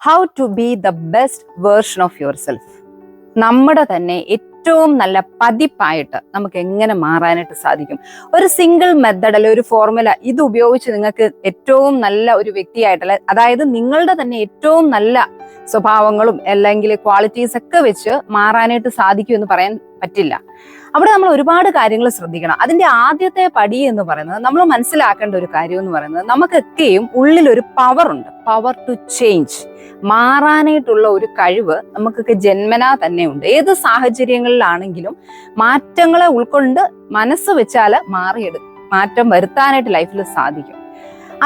How to be the best version of yourself. നമ്മുടെ തന്നെ ഏറ്റവും നല്ല പതിപ്പായിട്ട് നമുക്ക് എങ്ങനെ മാറാനായിട്ട് സാധിക്കും? ഒരു സിംഗിൾ മെത്തഡ് അല്ലെ ഒരു ഫോർമുല ഇത് ഉപയോഗിച്ച് നിങ്ങൾക്ക് ഏറ്റവും നല്ല ഒരു വ്യക്തിയായിട്ടല്ല, അതായത് നിങ്ങളുടെ തന്നെ ഏറ്റവും നല്ല സ്വഭാവങ്ങളും അല്ലെങ്കിൽ ക്വാളിറ്റീസ് ഒക്കെ വെച്ച് മാറാനായിട്ട് സാധിക്കും എന്ന് പറയാൻ പറ്റില്ല. അവിടെ നമ്മൾ ഒരുപാട് കാര്യങ്ങൾ ശ്രദ്ധിക്കണം. അതിന്റെ ആദ്യത്തെ പടി എന്ന് പറയുന്നത്, നമ്മൾ മനസ്സിലാക്കേണ്ട ഒരു കാര്യം എന്ന് പറയുന്നത്, നമുക്കൊക്കെയും ഉള്ളിലൊരു പവർ ഉണ്ട്. പവർ ടു ചേഞ്ച്, മാറാനായിട്ടുള്ള ഒരു കഴിവ് നമുക്കൊക്കെ ജന്മനാ തന്നെ ഉണ്ട്. ഏത് സാഹചര്യങ്ങളിലാണെങ്കിലും മാറ്റങ്ങളെ ഉൾക്കൊണ്ട് മനസ്സ് വെച്ചാല് മാറ്റം വരുത്താനായിട്ട് ലൈഫിൽ സാധിക്കും.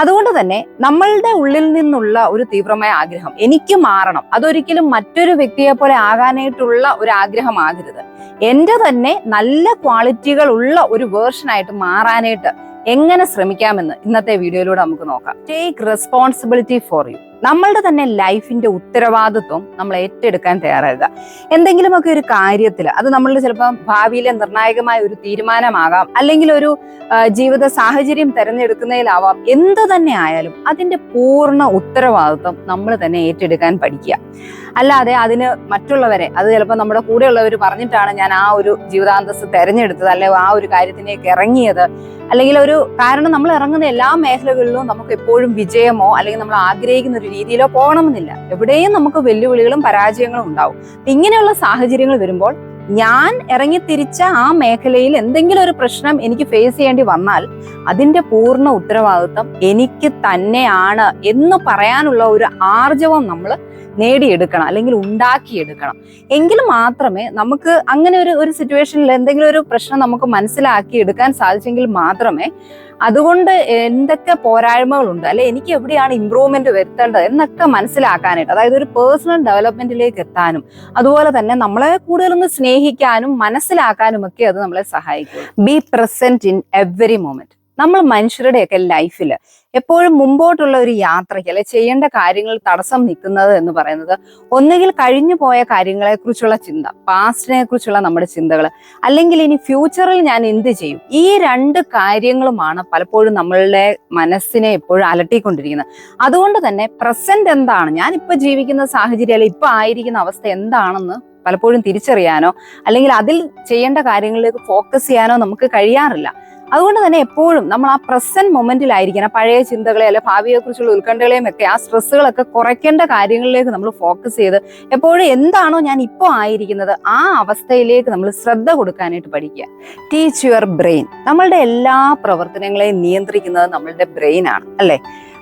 അതുകൊണ്ട് തന്നെ നമ്മളുടെ ഉള്ളിൽ നിന്നുള്ള ഒരു തീവ്രമായ ആഗ്രഹം, എനിക്ക് മാറണം, അതൊരിക്കലും മറ്റൊരു വ്യക്തിയെ പോലെ ആകാനായിട്ടുള്ള ഒരു ആഗ്രഹമാകരുത്. എന്റെ തന്നെ നല്ല ക്വാളിറ്റികൾ ഉള്ള ഒരു വേർഷനായിട്ട് മാറാനായിട്ട് എങ്ങനെ ശ്രമിക്കാമെന്ന് ഇന്നത്തെ വീഡിയോയിലൂടെ നമുക്ക് നോക്കാം. Take responsibility for you. നമ്മളുടെ തന്നെ ലൈഫിന്റെ ഉത്തരവാദിത്വം നമ്മൾ ഏറ്റെടുക്കാൻ തയ്യാറാകുക. എന്തെങ്കിലുമൊക്കെ ഒരു കാര്യത്തിൽ, അത് നമ്മളുടെ ചിലപ്പോൾ ഭാവിയിലെ നിർണായകമായ ഒരു തീരുമാനമാകാം, അല്ലെങ്കിൽ ഒരു ജീവിത സാഹചര്യം തിരഞ്ഞെടുക്കുന്നതിലാവാം. എന്ത് തന്നെ ആയാലും അതിന്റെ പൂർണ്ണ ഉത്തരവാദിത്വം നമ്മൾ തന്നെ ഏറ്റെടുക്കാൻ പഠിക്കുക. അല്ലാതെ അതിന് മറ്റുള്ളവരെ, അത് ചിലപ്പോൾ നമ്മുടെ കൂടെയുള്ളവർ പറഞ്ഞിട്ടാണ് ഞാൻ ആ ഒരു ജീവിതാന്തസ് തെരഞ്ഞെടുത്തത്, അല്ലെങ്കിൽ ആ ഒരു കാര്യത്തിലേക്ക് ഇറങ്ങിയത്, അല്ലെങ്കിൽ ഒരു കാരണം നമ്മൾ ഇറങ്ങുന്ന എല്ലാ മേഖലകളിലും നമുക്ക് എപ്പോഴും വിജയമോ അല്ലെങ്കിൽ നമ്മൾ ആഗ്രഹിക്കുന്ന ഒരു രീതിയിലോ പോകണമെന്നില്ല. എവിടെയും നമുക്ക് വെല്ലുവിളികളും പരാജയങ്ങളും ഉണ്ടാവും. ഇങ്ങനെയുള്ള സാഹചര്യങ്ങൾ വരുമ്പോൾ ഞാൻ ഇറങ്ങി തിരിച്ച ആ മേഖലയിൽ എന്തെങ്കിലും ഒരു പ്രശ്നം എനിക്ക് ഫേസ് ചെയ്യേണ്ടി വന്നാൽ അതിന്റെ പൂർണ്ണ ഉത്തരവാദിത്വം എനിക്ക് തന്നെയാണ് എന്ന് പറയാനുള്ള ഒരു ആർജവം നമ്മൾ നേടിയെടുക്കണം, അല്ലെങ്കിൽ ഉണ്ടാക്കിയെടുക്കണം. എങ്കിൽ മാത്രമേ നമുക്ക് അങ്ങനെ ഒരു സിറ്റുവേഷനിൽ എന്തെങ്കിലും ഒരു പ്രശ്നം നമുക്ക് മനസ്സിലാക്കി എടുക്കാൻ സാധിച്ചെങ്കിൽ മാത്രമേ അതുകൊണ്ട് എന്തൊക്കെ പോരായ്മകളുണ്ട്, അല്ലെ എനിക്ക് എവിടെയാണ് ഇമ്പ്രൂവ്മെന്റ് വരുത്തേണ്ടത് എന്നൊക്കെ മനസ്സിലാക്കാനായിട്ട്, അതായത് ഒരു പേഴ്സണൽ ഡെവലപ്മെന്റിലേക്ക് എത്താനും അതുപോലെ തന്നെ നമ്മളെ കൂടുതലൊന്ന് സ്നേഹിക്കാനും മനസ്സിലാക്കാനും ഒക്കെ അത് നമ്മളെ സഹായിക്കും. B present in every moment. നമ്മൾ മനുഷ്യരുടെയൊക്കെ ലൈഫിൽ എപ്പോഴും മുമ്പോട്ടുള്ള ഒരു യാത്രയ്ക്ക് അല്ലെ ചെയ്യേണ്ട കാര്യങ്ങൾ തടസ്സം നിൽക്കുന്നത് എന്ന് പറയുന്നത് ഒന്നുകിൽ കഴിഞ്ഞു പോയ കാര്യങ്ങളെ കുറിച്ചുള്ള ചിന്ത, പാസ്റ്റിനെ കുറിച്ചുള്ള നമ്മുടെ ചിന്തകൾ, അല്ലെങ്കിൽ ഇനി ഫ്യൂച്ചറിൽ ഞാൻ എന്ത് ചെയ്യും. ഈ രണ്ട് കാര്യങ്ങളുമാണ് പലപ്പോഴും നമ്മളുടെ മനസ്സിനെ എപ്പോഴും അലട്ടിക്കൊണ്ടിരിക്കുന്നത്. അതുകൊണ്ട് തന്നെ പ്രസന്റ് എന്താണ്, ഞാൻ ഇപ്പൊ ജീവിക്കുന്ന സാഹചര്യം അല്ലെ ഇപ്പൊ ആയിരിക്കുന്ന അവസ്ഥ എന്താണെന്ന് പലപ്പോഴും തിരിച്ചറിയാനോ അല്ലെങ്കിൽ അതിൽ ചെയ്യേണ്ട കാര്യങ്ങളിലേക്ക് ഫോക്കസ് ചെയ്യാനോ നമുക്ക് കഴിയാറില്ല. അതുകൊണ്ട് തന്നെ എപ്പോഴും നമ്മൾ ആ പ്രസന്റ് മൊമെന്റിലായിരിക്കണം. പഴയ ചിന്തകളെ അല്ലെ ഭാവിയെ കുറിച്ചുള്ള ഉത്കണ്ഠകളെയും ഒക്കെ ആ സ്ട്രെസ്സുകളൊക്കെ കുറയ്ക്കേണ്ട കാര്യങ്ങളിലേക്ക് നമ്മൾ ഫോക്കസ് ചെയ്ത് എപ്പോഴും എന്താണോ ഞാൻ ഇപ്പോൾ ആയിരിക്കുന്നത് ആ അവസ്ഥയിലേക്ക് നമ്മൾ ശ്രദ്ധ കൊടുക്കാനായിട്ട് പഠിക്കുക. Teach your brain. നമ്മളുടെ എല്ലാ പ്രവർത്തനങ്ങളെയും നിയന്ത്രിക്കുന്നത് നമ്മളുടെ ബ്രെയിൻ ആണ്, അല്ലെ?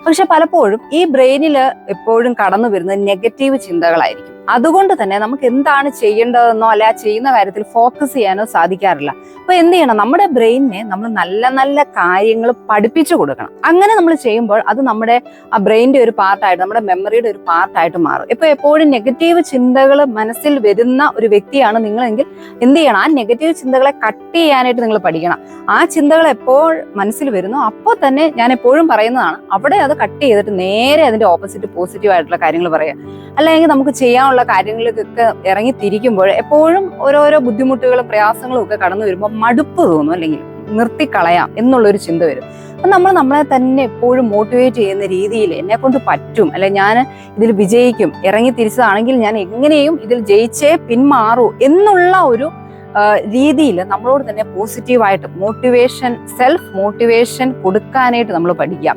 പക്ഷെ പലപ്പോഴും ഈ ബ്രെയിനിൽ എപ്പോഴും കടന്നു വരുന്നത് നെഗറ്റീവ് ചിന്തകളായിരിക്കും. അതുകൊണ്ട് തന്നെ നമുക്ക് എന്താണ് ചെയ്യേണ്ടതെന്നോ അല്ലെ ആ ചെയ്യുന്ന കാര്യത്തിൽ ഫോക്കസ് ചെയ്യാനോ സാധിക്കാറില്ല. അപ്പൊ എന്ത് ചെയ്യണം, നമ്മുടെ ബ്രെയിനിനെ നമ്മൾ നല്ല നല്ല കാര്യങ്ങൾ പഠിപ്പിച്ചു കൊടുക്കണം. അങ്ങനെ നമ്മൾ ചെയ്യുമ്പോൾ അത് നമ്മുടെ ആ ബ്രെയിനിന്റെ ഒരു പാർട്ടായിട്ട്, നമ്മുടെ മെമ്മറിയുടെ ഒരു പാർട്ടായിട്ട് മാറും. ഇപ്പൊ എപ്പോഴും നെഗറ്റീവ് ചിന്തകൾ മനസ്സിൽ വരുന്ന ഒരു വ്യക്തിയാണ് നിങ്ങളെങ്കിൽ എന്ത് ചെയ്യണം, ആ നെഗറ്റീവ് ചിന്തകളെ കട്ട് ചെയ്യാനായിട്ട് നിങ്ങൾ പഠിക്കണം. ആ ചിന്തകൾ എപ്പോൾ മനസ്സിൽ വരുന്നു അപ്പോൾ തന്നെ ഞാൻ എപ്പോഴും പറയുന്നതാണ്, അവിടെ അത് കട്ട് ചെയ്തിട്ട് നേരെ അതിന്റെ ഓപ്പോസിറ്റ് പോസിറ്റീവ് ആയിട്ടുള്ള കാര്യങ്ങൾ പറയുക. അല്ലെങ്കിൽ നമുക്ക് ചെയ്യാനുള്ള കാര്യങ്ങളിലേക്കൊക്കെ ഇറങ്ങി തിരിക്കുമ്പോൾ എപ്പോഴും ഓരോരോ ബുദ്ധിമുട്ടുകളും പ്രയാസങ്ങളും ഒക്കെ കടന്നു വരുമ്പോൾ മടുപ്പ് തോന്നും, അല്ലെങ്കിൽ നിർത്തിക്കളയാം എന്നുള്ളൊരു ചിന്ത വരും. അപ്പൊ നമ്മൾ നമ്മളെ തന്നെ എപ്പോഴും മോട്ടിവേറ്റ് ചെയ്യുന്ന രീതിയിൽ എന്നെ കൊണ്ട് പറ്റും, അല്ലെ ഞാൻ ഇതിൽ വിജയിക്കും, ഇറങ്ങി തിരിച്ചതാണെങ്കിൽ ഞാൻ എങ്ങനെയും ഇതിൽ ജയിച്ചേ പിന്മാറൂ എന്നുള്ള ഒരു രീതിയിൽ നമ്മളോട് തന്നെ പോസിറ്റീവായിട്ട് മോട്ടിവേഷൻ, സെൽഫ് മോട്ടിവേഷൻ കൊടുക്കാനായിട്ട് നമ്മൾ പഠിക്കാം.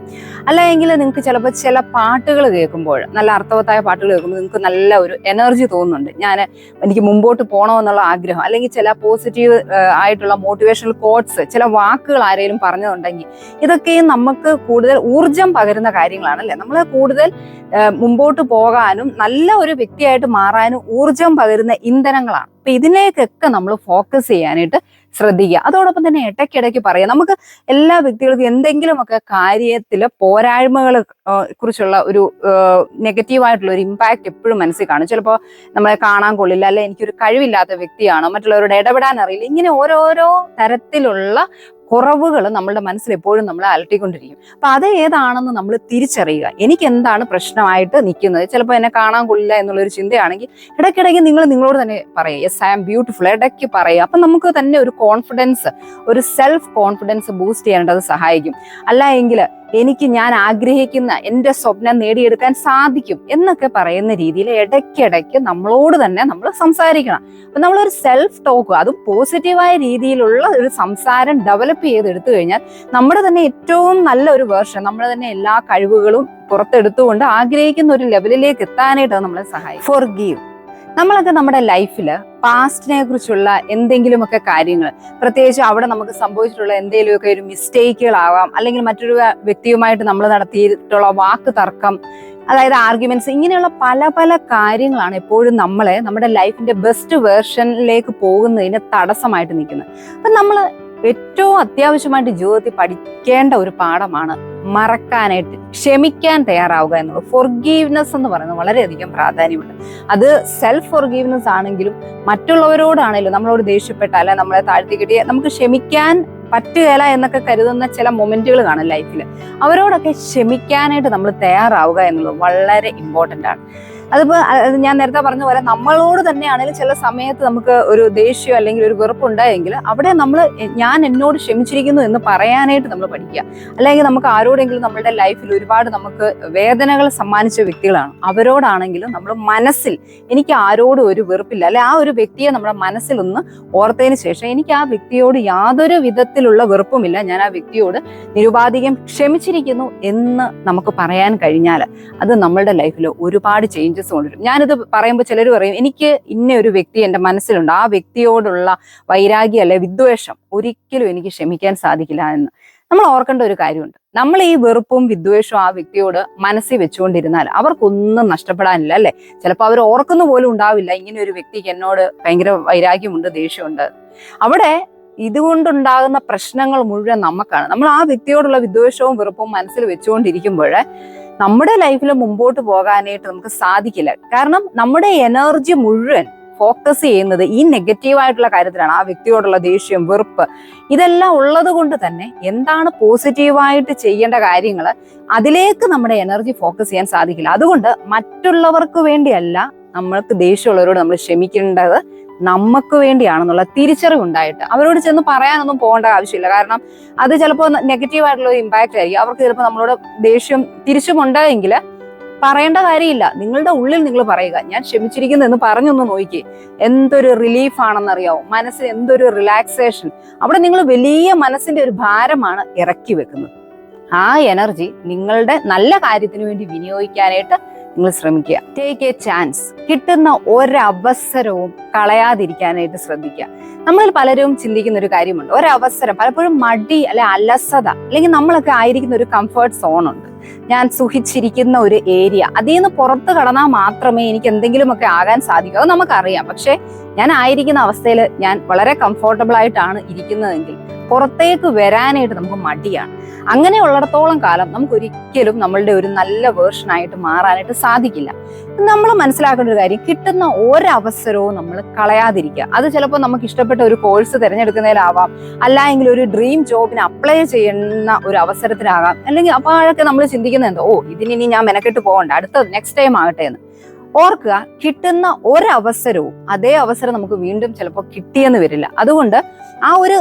അല്ലെങ്കിൽ നിങ്ങൾക്ക് ചിലപ്പോൾ ചില പാട്ടുകൾ കേൾക്കുമ്പോൾ, നല്ല അർത്ഥവത്തായ പാട്ടുകൾ കേൾക്കുമ്പോൾ നിങ്ങൾക്ക് നല്ല ഒരു എനർജി തോന്നുന്നുണ്ട്, എനിക്ക് മുമ്പോട്ട് പോകണമെന്നുള്ള ആഗ്രഹം, അല്ലെങ്കിൽ ചില പോസിറ്റീവ് ആയിട്ടുള്ള മോട്ടിവേഷണൽ കോട്ട്സ്, ചില വാക്കുകൾ ആരെങ്കിലും പറഞ്ഞതുണ്ടെങ്കിൽ ഇതൊക്കെയും നമുക്ക് കൂടുതൽ ഊർജം പകരുന്ന കാര്യങ്ങളാണ്, അല്ലെ? നമ്മളെ കൂടുതൽ മുമ്പോട്ട് പോകാനും നല്ല ഒരു വ്യക്തിയായിട്ട് മാറാനും ഊർജം പകരുന്ന ഇന്ധനങ്ങളാണ്. അപ്പൊ ഇതിലേക്കൊക്കെ നമ്മൾ ഫോക്കസ് ചെയ്യാനായിട്ട് ശ്രദ്ധിക്കുക. അതോടൊപ്പം തന്നെ ഇടയ്ക്കിടയ്ക്ക് പറയാം, നമുക്ക് എല്ലാ വ്യക്തികൾക്കും എന്തെങ്കിലുമൊക്കെ കാര്യത്തില് പോരായ്മകളെ കുറിച്ചുള്ള ഒരു നെഗറ്റീവായിട്ടുള്ള ഒരു ഇമ്പാക്ട് എപ്പോഴും മനസ്സിൽ കാണും. ചിലപ്പോൾ നമ്മളെ കാണാൻ കൊള്ളില്ല, അല്ലെ എനിക്കൊരു കഴിവില്ലാത്ത വ്യക്തിയാണ്, മറ്റുള്ളവരോട് ഇടപെടാൻ അറിയില്ല, ഇങ്ങനെ ഓരോരോ തരത്തിലുള്ള കുറവുകൾ നമ്മളുടെ മനസ്സിൽ എപ്പോഴും നമ്മളെ അലട്ടിക്കൊണ്ടിരിക്കും. അപ്പൊ അത് ഏതാണെന്ന് നമ്മൾ തിരിച്ചറിയുക. എനിക്ക് എന്താണ് പ്രശ്നമായിട്ട് നിൽക്കുന്നത്, ചിലപ്പോൾ എന്നെ കാണാൻ കൊള്ളില്ല എന്നുള്ളൊരു ചിന്തയാണെങ്കിൽ ഇടയ്ക്കിടയ്ക്ക് നിങ്ങളോട് തന്നെ പറയുക, യെസ് ഐ ആം ബ്യൂട്ടിഫുൾ, ഇടയ്ക്ക് പറയുക. അപ്പൊ നമുക്ക് തന്നെ ഒരു കോൺഫിഡൻസ്, ഒരു സെൽഫ് കോൺഫിഡൻസ് ബൂസ്റ്റ് ചെയ്യാനായിട്ട് അത് സഹായിക്കും. അല്ല എങ്കിൽ ഞാൻ ആഗ്രഹിക്കുന്ന എൻ്റെ സ്വപ്നം നേടിയെടുക്കാൻ സാധിക്കും എന്നൊക്കെ പറയുന്ന രീതിയിൽ ഇടയ്ക്കിടയ്ക്ക് നമ്മളോട് തന്നെ നമ്മൾ സംസാരിക്കണം. അപ്പൊ നമ്മളൊരു സെൽഫ് ടോക്ക്, അതും പോസിറ്റീവായ രീതിയിലുള്ള ഒരു സംസാരം ഡെവലപ്പ് ചെയ്തെടുത്തു കഴിഞ്ഞാൽ നമ്മുടെ തന്നെ ഏറ്റവും നല്ല ഒരു വേർഷൻ, നമ്മുടെ തന്നെ എല്ലാ കഴിവുകളും പുറത്തെടുത്തുകൊണ്ട് ആഗ്രഹിക്കുന്ന ഒരു ലെവലിലേക്ക് എത്താനായിട്ട് നമ്മളെ സഹായിക്കും. ഫോർഗീവ്. നമ്മളൊക്കെ നമ്മുടെ ലൈഫിൽ പാസ്റ്റിനെ കുറിച്ചുള്ള എന്തെങ്കിലുമൊക്കെ കാര്യങ്ങൾ, പ്രത്യേകിച്ച് അവിടെ നമുക്ക് സംഭവിച്ചിട്ടുള്ള എന്തെങ്കിലുമൊക്കെ ഒരു മിസ്റ്റേക്കുകളാവാം, അല്ലെങ്കിൽ മറ്റൊരു വ്യക്തിയുമായിട്ട് നമ്മൾ നടത്തിയിട്ടുള്ള വാക്ക് തർക്കം, അതായത് ആർഗ്യുമെന്റ്സ്, ഇങ്ങനെയുള്ള പല പല കാര്യങ്ങളാണ് എപ്പോഴും നമ്മളെ നമ്മുടെ ലൈഫിന്റെ ബെസ്റ്റ് വേർഷനിലേക്ക് പോകുന്നതിന് തടസ്സമായിട്ട് നിൽക്കുന്നത്. അപ്പൊ നമ്മൾ ഏറ്റവും അത്യാവശ്യമായിട്ട് ജീവിതത്തിൽ പഠിക്കേണ്ട ഒരു പാഠമാണ് മറക്കാനായിട്ട്, ക്ഷമിക്കാൻ തയ്യാറാവുക എന്നുള്ളത്. ഫോർഗീവ്നെസ് എന്ന് പറയുന്നത് വളരെയധികം പ്രാധാന്യമുണ്ട്. അത് സെൽഫ് ഫോർഗീവ്നെസ് ആണെങ്കിലും മറ്റുള്ളവരോടാണെങ്കിലും നമ്മളോട് ദേഷ്യപ്പെട്ടാൽ, നമ്മളെ താഴ്ത്തി കിട്ടിയ നമുക്ക് ക്ഷമിക്കാൻ പറ്റുകയില്ല എന്നൊക്കെ കരുതുന്ന ചില മൊമെന്റുകൾ കാണും ലൈഫിൽ. അവരോടൊക്കെ ക്ഷമിക്കാനായിട്ട് നമ്മൾ തയ്യാറാവുക എന്നുള്ളത് വളരെ ഇമ്പോർട്ടൻ്റ് ആണ്. അതിപ്പോ ഞാൻ നേരത്തെ പറഞ്ഞ പോലെ നമ്മളോട് തന്നെയാണെങ്കിലും ചില സമയത്ത് നമുക്ക് ഒരു ദേഷ്യം അല്ലെങ്കിൽ ഒരു വെറുപ്പുണ്ടായെങ്കിൽ അവിടെ നമ്മൾ ഞാൻ എന്നോട് ക്ഷമിച്ചിരിക്കുന്നു എന്ന് പറയാനായിട്ട് നമ്മൾ പഠിക്കുക. അല്ലെങ്കിൽ നമുക്ക് ആരോടെങ്കിലും നമ്മളുടെ ലൈഫിൽ ഒരുപാട് നമുക്ക് വേദനകൾ സമ്മാനിച്ച വ്യക്തികളാണ്, അവരോടാണെങ്കിലും നമ്മൾ മനസ്സിൽ എനിക്ക് ആരോടും ഒരു വെറുപ്പില്ല, അല്ലെ ആ ഒരു വ്യക്തിയെ നമ്മുടെ മനസ്സിലൊന്ന് ഓർത്തതിന് ശേഷം എനിക്ക് ആ വ്യക്തിയോട് യാതൊരു വിധത്തിലുള്ള വെറുപ്പുമില്ല, ഞാൻ ആ വ്യക്തിയോട് നിരുപാധികം ക്ഷമിച്ചിരിക്കുന്നു എന്ന് നമുക്ക് പറയാൻ കഴിഞ്ഞാൽ അത് നമ്മളുടെ ലൈഫിൽ ഒരുപാട് ചേഞ്ചസ് കൊണ്ടുവരും. ഞാനിത് പറയുമ്പോൾ ചിലർ പറയും എനിക്ക് ഇന്ന ഒരു വ്യക്തി എൻ്റെ മനസ്സിലുണ്ട്, ആ വ്യക്തിയോടുള്ള വൈരാഗ്യം അല്ലെ വിദ്വേഷം ഒരിക്കലും എനിക്ക് ക്ഷമിക്കാൻ സാധിക്കില്ല എന്ന്. നമ്മൾ ഓർക്കേണ്ട ഒരു കാര്യമുണ്ട്, നമ്മൾ ഈ വെറുപ്പും വിദ്വേഷവും ആ വ്യക്തിയോട് മനസ്സിൽ വെച്ചുകൊണ്ടിരുന്നാൽ അവർക്കൊന്നും നഷ്ടപ്പെടാനില്ല, അല്ലെ? ചിലപ്പോൾ അവർ ഓർക്കുന്ന പോലും ഉണ്ടാവില്ല ഇങ്ങനെ ഒരു വ്യക്തിക്ക് എന്നോട് ഭയങ്കര വൈരാഗ്യമുണ്ട്, ദേഷ്യമുണ്ട്. അവിടെ ഇതുകൊണ്ടുണ്ടാകുന്ന പ്രശ്നങ്ങൾ മുഴുവൻ നമുക്കാണ്. നമ്മൾ ആ വ്യക്തിയോടുള്ള വിദ്വേഷവും വെറുപ്പും മനസ്സിൽ വെച്ചുകൊണ്ടിരിക്കുമ്പോൾ നമ്മുടെ ലൈഫിൽ മുമ്പോട്ട് പോകാനായിട്ട് നമുക്ക് സാധിക്കില്ല. കാരണം നമ്മുടെ എനർജി മുഴുവൻ ഫോക്കസ് ചെയ്യുന്നത് ഈ നെഗറ്റീവായിട്ടുള്ള കാര്യത്തിലാണ്, ആ വ്യക്തിയോടുള്ള ദേഷ്യം, വെറുപ്പ്, ഇതെല്ലാം ഉള്ളത് കൊണ്ട് തന്നെ എന്താണ് പോസിറ്റീവായിട്ട് ചെയ്യേണ്ട കാര്യങ്ങൾ അതിലേക്ക് നമ്മുടെ എനർജി ഫോക്കസ് ചെയ്യാൻ സാധിക്കില്ല. അതുകൊണ്ട് മറ്റുള്ളവർക്ക് വേണ്ടിയല്ല നമ്മൾക്ക് ദേഷ്യമുള്ളവരോട് നമ്മൾ ക്ഷമിക്കേണ്ടത്, നമുക്ക് വേണ്ടിയാണെന്നുള്ള തിരിച്ചറിവുണ്ടായിട്ട് അവരോട് ചെന്ന് പറയാനൊന്നും പോകേണ്ട ആവശ്യമില്ല. കാരണം അത് ചിലപ്പോൾ നെഗറ്റീവായിട്ടുള്ള ഒരു ഇമ്പാക്റ്റ് ആയിരിക്കും. അവർക്ക് ചിലപ്പോൾ നമ്മളോട് ദേഷ്യം തിരിച്ചുമുണ്ടെങ്കിൽ പറയേണ്ട കാര്യമില്ല, നിങ്ങളുടെ ഉള്ളിൽ നിങ്ങൾ പറയുക ഞാൻ ക്ഷമിച്ചിരിക്കുന്നു എന്ന് പറഞ്ഞൊന്ന് നോക്കി, എന്തൊരു റിലീഫ് ആണെന്നറിയാവോ, മനസ്സിന് എന്തൊരു റിലാക്സേഷൻ. അവിടെ നിങ്ങൾ വലിയ മനസ്സിന്റെ ഒരു ഭാരമാണ് ഇറക്കി വെക്കുന്നത്. ആ എനർജി നിങ്ങളുടെ നല്ല കാര്യത്തിന് വേണ്ടി വിനിയോഗിക്കാനായിട്ട് നിങ്ങൾ ശ്രമിക്കുക. Take A chance. കിട്ടുന്ന ഒരവസരവും കളയാതിരിക്കാനായിട്ട് ശ്രദ്ധിക്കുക. നമ്മളിൽ പലരും ചിന്തിക്കുന്ന ഒരു കാര്യമുണ്ട്, ഒരവസരം, പലപ്പോഴും മടി അല്ലെ അലസത, അല്ലെങ്കിൽ നമ്മളൊക്കെ ആയിരിക്കുന്ന ഒരു കംഫർട്ട് സോൺ ഉണ്ട്, ഞാൻ സുഖിച്ചിരിക്കുന്ന ഒരു ഏരിയ, അതിൽ നിന്ന് പുറത്ത് കടന്നാൽ മാത്രമേ എനിക്ക് എന്തെങ്കിലുമൊക്കെ ആകാൻ സാധിക്കൂ. അത് നമുക്കറിയാം. പക്ഷെ ഞാൻ ആയിരിക്കുന്ന അവസ്ഥയിൽ ഞാൻ വളരെ കംഫർട്ടബിൾ ആയിട്ടാണ് ഇരിക്കുന്നതെങ്കിൽ പുറത്തേക്ക് വരാനായിട്ട് നമുക്ക് മടിയാണ്. അങ്ങനെയുള്ളിടത്തോളം കാലം നമുക്ക് ഒരിക്കലും നമ്മളുടെ ഒരു നല്ല വേർഷനായിട്ട് മാറാനായിട്ട് സാധിക്കില്ല. നമ്മൾ മനസ്സിലാക്കേണ്ട ഒരു കാര്യം, കിട്ടുന്ന ഒരവസരവും നമ്മൾ കളയാതിരിക്കുക. അത് ചിലപ്പോൾ നമുക്ക് ഇഷ്ടപ്പെട്ട ഒരു കോഴ്സ് തിരഞ്ഞെടുക്കുന്നതിലാവാം, അല്ലെങ്കിൽ ഒരു ഡ്രീം ജോബിന് അപ്ലൈ ചെയ്യുന്ന ഒരു അവസരത്തിലാകാം, അല്ലെങ്കിൽ അപ്പോഴൊക്കെ നമ്മൾ ചിന്തിക്കുന്നത് എന്തോ ഇതിനി ഞാൻ മെനക്കെട്ട് പോകണ്ട, അടുത്ത നെക്സ്റ്റ് ടൈം ആകട്ടെ എന്ന്. ഓർക്കുക, കിട്ടുന്ന ഒരവസരവും അതേ അവസരം നമുക്ക് വീണ്ടും ചിലപ്പോൾ കിട്ടിയെന്ന് വരില്ല. അതുകൊണ്ട് ആ ഒരു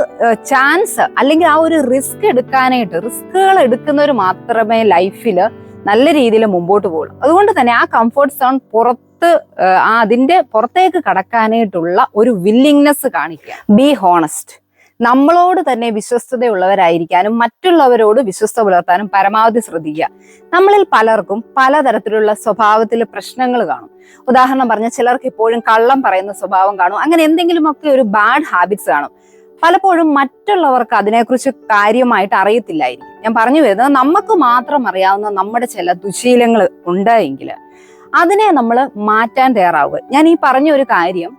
ചാൻസ് അല്ലെങ്കിൽ ആ ഒരു റിസ്ക് എടുക്കാനായിട്ട്, റിസ്കുകൾ എടുക്കുന്നവർ മാത്രമേ ലൈഫിൽ നല്ല രീതിയിൽ മുമ്പോട്ട് പോകുള്ളൂ. അതുകൊണ്ട് തന്നെ ആ കംഫർട്ട് സോൺ അതിന്റെ പുറത്തേക്ക് കടക്കാനായിട്ടുള്ള ഒരു വില്ലിങ്നെസ് കാണിക്കുക. Be honest. നമ്മളോട് തന്നെ വിശ്വസ്തതയുള്ളവരായിരിക്കാനും മറ്റുള്ളവരോട് വിശ്വസ്ത പുലർത്താനും പരമാവധി ശ്രദ്ധിക്കുക. നമ്മളിൽ പലർക്കും പലതരത്തിലുള്ള സ്വഭാവത്തിൽ പ്രശ്നങ്ങൾ കാണും. ഉദാഹരണം പറഞ്ഞാൽ ചിലർക്ക് എപ്പോഴും കള്ളം പറയുന്ന സ്വഭാവം കാണും. അങ്ങനെ എന്തെങ്കിലുമൊക്കെ ഒരു ബാഡ് ഹാബിറ്റ്സ് കാണും. പലപ്പോഴും മറ്റുള്ളവർക്ക് അതിനെക്കുറിച്ച് കാര്യമായിട്ട് അറിയത്തില്ലായിരിക്കും. ഞാൻ പറഞ്ഞു വരുന്നത്, നമുക്ക് മാത്രം അറിയാവുന്ന നമ്മുടെ ചില ദുശീലങ്ങൾ ഉണ്ടെങ്കിൽ അതിനെ നമ്മൾ മാറ്റാൻ തയ്യാറാവുക. ഞാൻ ഈ പറഞ്ഞ ഒരു കാര്യം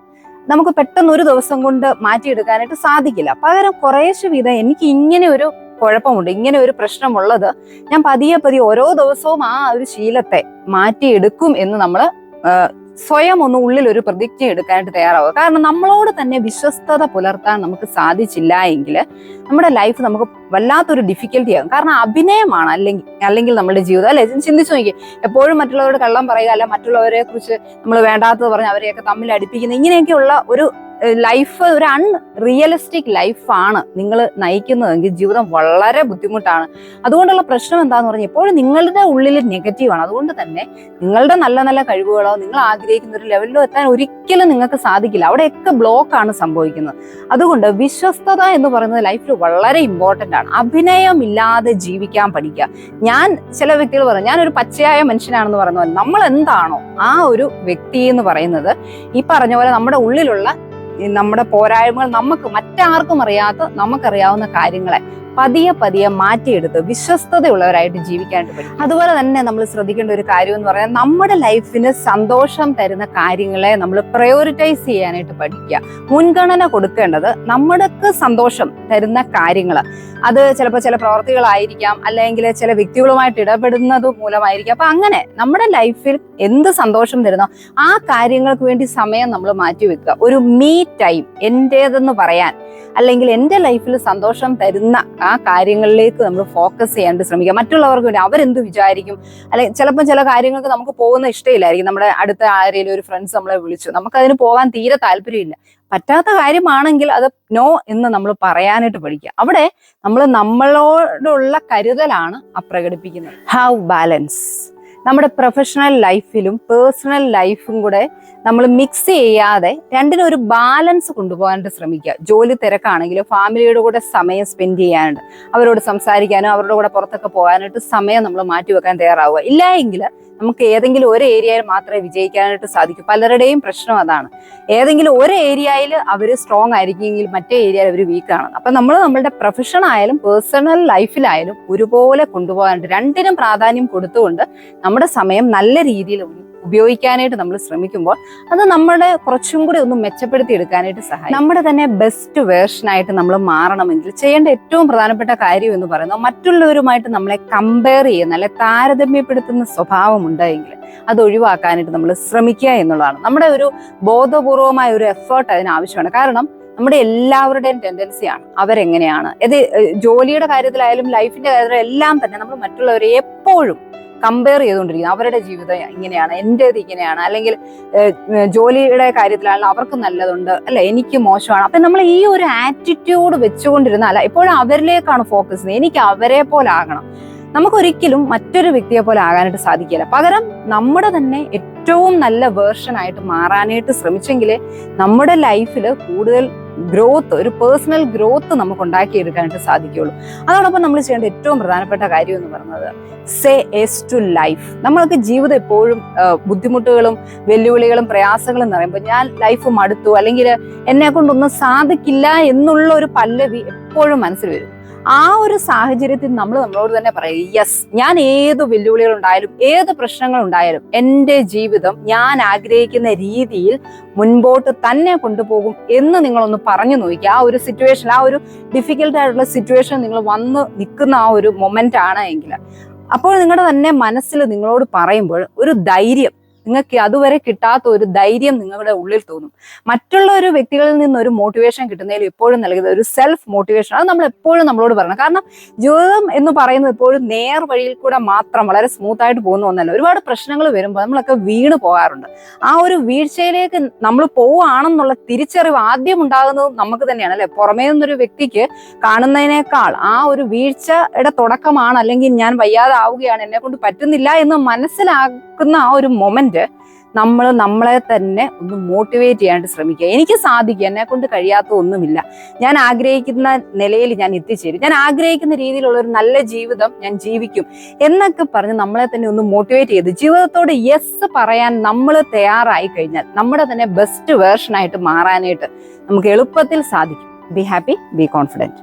നമുക്ക് പെട്ടെന്ന് ഒരു ദിവസം കൊണ്ട് മാറ്റിയെടുക്കാനായിട്ട് സാധിക്കില്ല. പകരം കുറേശ്ശെ വീതം എനിക്ക് ഇങ്ങനെ ഒരു കുഴപ്പമുണ്ട്, ഇങ്ങനെ ഒരു പ്രശ്നമുള്ളത് ഞാൻ പതിയെ ഓരോ ദിവസവും ആ ഒരു ശീലത്തെ മാറ്റിയെടുക്കും എന്ന് നമ്മൾ സ്വയം ഒന്ന് ഉള്ളിൽ ഒരു പ്രതിജ്ഞ എടുക്കാനായിട്ട് തയ്യാറാവുക. കാരണം നമ്മളോട് തന്നെ വിശ്വസ്തത പുലർത്താൻ നമുക്ക് സാധിച്ചില്ല എങ്കിൽ നമ്മുടെ ലൈഫ് നമുക്ക് വല്ലാത്തൊരു ഡിഫിക്കൽട്ടി ആകും. കാരണം അഭിനയമാണ് അല്ലെങ്കിൽ നമ്മുടെ ജീവിതം, അല്ലെ? ചിന്തിച്ചു നോക്കി, എപ്പോഴും മറ്റുള്ളവരോട് കള്ളം പറയുക, അല്ല മറ്റുള്ളവരെ കുറിച്ച് നമ്മൾ വേണ്ടാത്തത് പറഞ്ഞ് അവരെയൊക്കെ തമ്മിൽ അടുപ്പിക്കുന്ന ഇങ്ങനെയൊക്കെയുള്ള ഒരു ലൈഫ് ഒരു അൺറിയലിസ്റ്റിക് ലൈഫാണ് നിങ്ങൾ നയിക്കുന്നതെങ്കിൽ ജീവിതം വളരെ ബുദ്ധിമുട്ടാണ്. അതുകൊണ്ടുള്ള പ്രശ്നം എന്താന്ന് പറഞ്ഞാൽ എപ്പോഴും നിങ്ങളുടെ ഉള്ളിൽ നെഗറ്റീവാണ്. അതുകൊണ്ട് തന്നെ നിങ്ങളുടെ നല്ല നല്ല കഴിവുകളോ നിങ്ങൾ ആഗ്രഹിക്കുന്ന ഒരു ലെവലിലോ എത്താൻ ഒരിക്കലും നിങ്ങൾക്ക് സാധിക്കില്ല. അവിടെയൊക്കെ ബ്ലോക്കാണ് സംഭവിക്കുന്നത്. അതുകൊണ്ട് വിശ്വസ്തത എന്ന് പറയുന്നത് ലൈഫിൽ വളരെ ഇമ്പോർട്ടന്റ് ആണ്. അഭിനയമില്ലാതെ ജീവിക്കാൻ പഠിക്കുക. ഞാൻ ചില വ്യക്തികൾ പറഞ്ഞു ഞാനൊരു പച്ചയായ മനുഷ്യനാണെന്ന് പറയുന്ന പോലെ നമ്മൾ എന്താണോ ആ ഒരു വ്യക്തി എന്ന് പറയുന്നത് ഈ പറഞ്ഞ പോലെ നമ്മുടെ ഉള്ളിലുള്ള നമ്മുടെ പോരായ്മകൾ നമുക്ക് മറ്റാർക്കും അറിയാത്ത നമുക്കറിയാവുന്ന കാര്യങ്ങളെ പതിയെ പതിയെ മാറ്റിയെടുത്ത് വിശ്വസ്തതയുള്ളവരായിട്ട് ജീവിക്കാനായിട്ട് പറ്റും. അതുപോലെ തന്നെ നമ്മൾ ശ്രദ്ധിക്കേണ്ട ഒരു കാര്യം എന്ന് പറഞ്ഞാൽ നമ്മുടെ ലൈഫിന് സന്തോഷം തരുന്ന കാര്യങ്ങളെ നമ്മൾ പ്രയോറിറ്റൈസ് ചെയ്യാനായിട്ട് പഠിക്കുക. മുൻഗണന കൊടുക്കേണ്ടത് നമ്മൾക്ക് സന്തോഷം തരുന്ന കാര്യങ്ങൾ. അത് ചിലപ്പോൾ ചില പ്രവർത്തികളായിരിക്കാം, അല്ലെങ്കിൽ ചില വ്യക്തികളുമായിട്ട് ഇടപെടുന്നത് മൂലമായിരിക്കാം. അപ്പൊ അങ്ങനെ നമ്മുടെ ലൈഫിൽ എന്ത് സന്തോഷം തരുന്നോ ആ കാര്യങ്ങൾക്ക് വേണ്ടി സമയം നമ്മൾ മാറ്റിവെക്കുക. ഒരു മീ ടൈം എന്റേതെന്ന് പറയാൻ, അല്ലെങ്കിൽ എൻ്റെ ലൈഫിൽ സന്തോഷം തരുന്ന ആ കാര്യങ്ങളിലേക്ക് നമ്മൾ ഫോക്കസ് ചെയ്യാണ്ട് ശ്രമിക്കുക. മറ്റുള്ളവർക്ക് വേണ്ടി അവരെന്ത് വിചാരിക്കും, അല്ലെങ്കിൽ ചിലപ്പോൾ ചില കാര്യങ്ങൾക്ക് നമുക്ക് പോകുന്ന ഇഷ്ടമില്ലായിരിക്കും. നമ്മുടെ അടുത്ത ആരെങ്കിലും ഒരു ഫ്രണ്ട്സ് നമ്മളെ വിളിച്ചു, നമുക്കതിന് പോകാൻ തീരെ താല്പര്യമില്ല. പറ്റാത്ത കാര്യമാണെങ്കിൽ അത് നോ എന്ന് നമ്മൾ പറയാനായിട്ട് പഠിക്കുക. അവിടെ നമ്മൾ നമ്മളോടുള്ള കരുതലാണ് പ്രകടിപ്പിക്കുന്നത്. Have balance. നമ്മുടെ പ്രൊഫഷണൽ ലൈഫിലും പേഴ്സണൽ ലൈഫും കൂടെ നമ്മൾ മിക്സ് ചെയ്യാതെ രണ്ടിനും ഒരു ബാലൻസ് കൊണ്ടുപോകാനായിട്ട് ശ്രമിക്കുക. ജോലി തിരക്കാണെങ്കിലും ഫാമിലിയുടെ കൂടെ സമയം സ്പെൻഡ് ചെയ്യാനുണ്ട്, അവരോട് സംസാരിക്കാനും അവരുടെ കൂടെ പുറത്തൊക്കെ പോകാനായിട്ട് സമയം നമ്മൾ മാറ്റിവെക്കാൻ തയ്യാറാവുക. ഇല്ല എങ്കിൽ നമുക്ക് ഏതെങ്കിലും ഒരു ഏരിയയിൽ മാത്രമേ വിജയിക്കാനായിട്ട് സാധിക്കൂ. പലരുടെയും പ്രശ്നം അതാണ്. ഏതെങ്കിലും ഒരു ഏരിയയിൽ അവർ സ്ട്രോങ് ആയിരിക്കുമെങ്കിൽ മറ്റേ ഏരിയയിൽ അവർ വീക്കാണ്. അപ്പൊ നമ്മൾ നമ്മളുടെ പ്രൊഫഷൻ ആയാലും പേഴ്സണൽ ലൈഫിലായാലും ഒരുപോലെ കൊണ്ടുപോകാനായിട്ട് രണ്ടിനും പ്രാധാന്യം കൊടുത്തുകൊണ്ട് നമ്മുടെ സമയം നല്ല രീതിയിൽ ഉപയോഗിക്കാനായിട്ട് നമ്മൾ ശ്രമിക്കുമ്പോൾ അത് നമ്മുടെ കുറച്ചും കൂടി ഒന്ന് മെച്ചപ്പെടുത്തി എടുക്കാനായിട്ട് സഹായിക്കും. നമ്മുടെ തന്നെ ബെസ്റ്റ് വേർഷനായിട്ട് നമ്മൾ മാറണമെങ്കിൽ ചെയ്യേണ്ട ഏറ്റവും പ്രധാനപ്പെട്ട കാര്യം എന്ന് പറയുന്നത് മറ്റുള്ളവരുമായിട്ട് നമ്മളെ കമ്പയർ ചെയ്യുന്ന അല്ലെ താരതമ്യപ്പെടുത്തുന്ന സ്വഭാവം ഉണ്ടെങ്കിൽ അത് ഒഴിവാക്കാനായിട്ട് നമ്മൾ ശ്രമിക്കുക എന്നുള്ളതാണ്. നമ്മുടെ ഒരു ബോധപൂർവമായ ഒരു എഫേർട്ട് അതിനാവശ്യമാണ്. കാരണം നമ്മുടെ എല്ലാവരുടെയും ടെൻഡൻസിയാണ് അവരെങ്ങനെയാണ്, ഇത് ജോലിയുടെ കാര്യത്തിലായാലും ലൈഫിന്റെ കാര്യത്തിലായാലും എല്ലാം തന്നെ നമ്മൾ മറ്റുള്ളവരെ എപ്പോഴും കമ്പയർ ചെയ്തുകൊണ്ടിരിക്കുന്നത്. അവരുടെ ജീവിതം ഇങ്ങനെയാണ്, എൻ്റേത് ഇങ്ങനെയാണ്, അല്ലെങ്കിൽ ജോലിയുടെ കാര്യത്തിലാണെങ്കിൽ അവർക്ക് നല്ലതുണ്ട് അല്ലെ, എനിക്ക് മോശമാണ്. അപ്പൊ നമ്മൾ ഈ ഒരു ആറ്റിറ്റ്യൂഡ് വെച്ചുകൊണ്ടിരുന്നാൽ എപ്പോഴും അവരിലേക്കാണ് ഫോക്കസ് ചെയ്യുന്നത്. എനിക്ക് അവരെ പോലെ ആകണം. നമുക്കൊരിക്കലും മറ്റൊരു വ്യക്തിയെ പോലെ ആകാനായിട്ട് സാധിക്കില്ല. പകരം നമ്മുടെ തന്നെ ഏറ്റവും നല്ല വേർഷൻ ആയിട്ട് മാറാനായിട്ട് ശ്രമിച്ചെങ്കിലേ നമ്മുടെ ലൈഫിൽ കൂടുതൽ ഗ്രോത്ത്, ഒരു പേഴ്സണൽ ഗ്രോത്ത് നമുക്ക് ഉണ്ടാക്കിയെടുക്കാനായിട്ട് സാധിക്കുകയുള്ളൂ. അതോടൊപ്പം നമ്മൾ ചെയ്യേണ്ട ഏറ്റവും പ്രധാനപ്പെട്ട കാര്യം എന്ന് പറയുന്നത് സേ യെസ് ടു ലൈഫ്. നമ്മൾക്ക് ജീവിതം എപ്പോഴും ബുദ്ധിമുട്ടുകളും വെല്ലുവിളികളും പ്രയാസങ്ങളും എന്ന് പറയുമ്പോൾ ഞാൻ ലൈഫ് മടുത്തു, അല്ലെങ്കിൽ എന്നെ കൊണ്ടൊന്നും സാധിക്കില്ല എന്നുള്ള ഒരു പല്ലവി എപ്പോഴും മനസ്സിൽ വരും. ആ ഒരു സാഹചര്യത്തിൽ നമ്മൾ നമ്മളോട് തന്നെ പറയും, യെസ്, ഞാൻ ഏത് വെല്ലുവിളികൾ ഉണ്ടായാലും ഏത് പ്രശ്നങ്ങൾ ഉണ്ടായാലും എൻ്റെ ജീവിതം ഞാൻ ആഗ്രഹിക്കുന്ന രീതിയിൽ മുൻപോട്ട് തന്നെ കൊണ്ടുപോകും എന്ന് നിങ്ങളൊന്ന് പറഞ്ഞു നോക്കുക. ആ ഒരു സിറ്റുവേഷൻ, ആ ഒരു ഡിഫിക്കൽട്ട് ആയിട്ടുള്ള സിറ്റുവേഷൻ നിങ്ങൾ വന്ന് നിൽക്കുന്ന ആ ഒരു മൊമെന്റ് ആണ് എങ്കിൽ അപ്പോൾ നിങ്ങളുടെ തന്നെ മനസ്സിൽ നിങ്ങളോട് പറയുമ്പോൾ ഒരു ധൈര്യം, നിങ്ങൾക്ക് അതുവരെ കിട്ടാത്ത ഒരു ധൈര്യം നിങ്ങളുടെ ഉള്ളിൽ തോന്നും. മറ്റുള്ള ഒരു വ്യക്തികളിൽ നിന്ന് ഒരു മോട്ടിവേഷൻ കിട്ടുന്നതിൽ എപ്പോഴും നൽകുന്നത് ഒരു സെൽഫ് മോട്ടിവേഷൻ. അത് നമ്മൾ എപ്പോഴും നമ്മളോട് പറയണം. കാരണം ജീവിതം എന്ന് പറയുന്നത് എപ്പോഴും നേർ വഴിയിൽ കൂടെ മാത്രം വളരെ സ്മൂത്ത് ആയിട്ട് പോകുന്ന ഒന്നല്ല. ഒരുപാട് പ്രശ്നങ്ങൾ വരുമ്പോൾ നമ്മളൊക്കെ വീണ് പോകാറുണ്ട്. ആ ഒരു വീഴ്ചയിലേക്ക് നമ്മൾ പോവുകയാണെന്നുള്ള തിരിച്ചറിവ് ആദ്യം ഉണ്ടാകുന്നത് നമുക്ക് തന്നെയാണ് അല്ലെ. പുറമേ നിന്നൊരു വ്യക്തിക്ക് കാണുന്നതിനേക്കാൾ ആ ഒരു വീഴ്ചയുടെ തുടക്കമാണ്, അല്ലെങ്കിൽ ഞാൻ വയ്യാതെ ആവുകയാണ്, എന്നെ കൊണ്ട് പറ്റുന്നില്ല എന്ന് മനസ്സിലാക്കുന്ന ആ ഒരു മൊമെന്റ് നമ്മൾ നമ്മളെ തന്നെ ഒന്ന് മോട്ടിവേറ്റ് ചെയ്യാനായിട്ട് ശ്രമിക്കുക. എനിക്ക് സാധിക്കും, എന്നെ കൊണ്ട് കഴിയാത്ത ഒന്നുമില്ല, ഞാൻ ആഗ്രഹിക്കുന്ന നിലയിൽ ഞാൻ എത്തിച്ചേരും, ഞാൻ ആഗ്രഹിക്കുന്ന രീതിയിലുള്ള ഒരു നല്ല ജീവിതം ഞാൻ ജീവിക്കും എന്നൊക്കെ പറഞ്ഞ് നമ്മളെ തന്നെ ഒന്ന് മോട്ടിവേറ്റ് ചെയ്ത് ജീവിതത്തോട് യെസ് പറയാൻ നമ്മൾ തയ്യാറായി കഴിഞ്ഞാൽ നമ്മുടെ തന്നെ ബെസ്റ്റ് വേർഷനായിട്ട് മാറാനായിട്ട് നമുക്ക് എളുപ്പത്തിൽ സാധിക്കും. Be happy, be confident.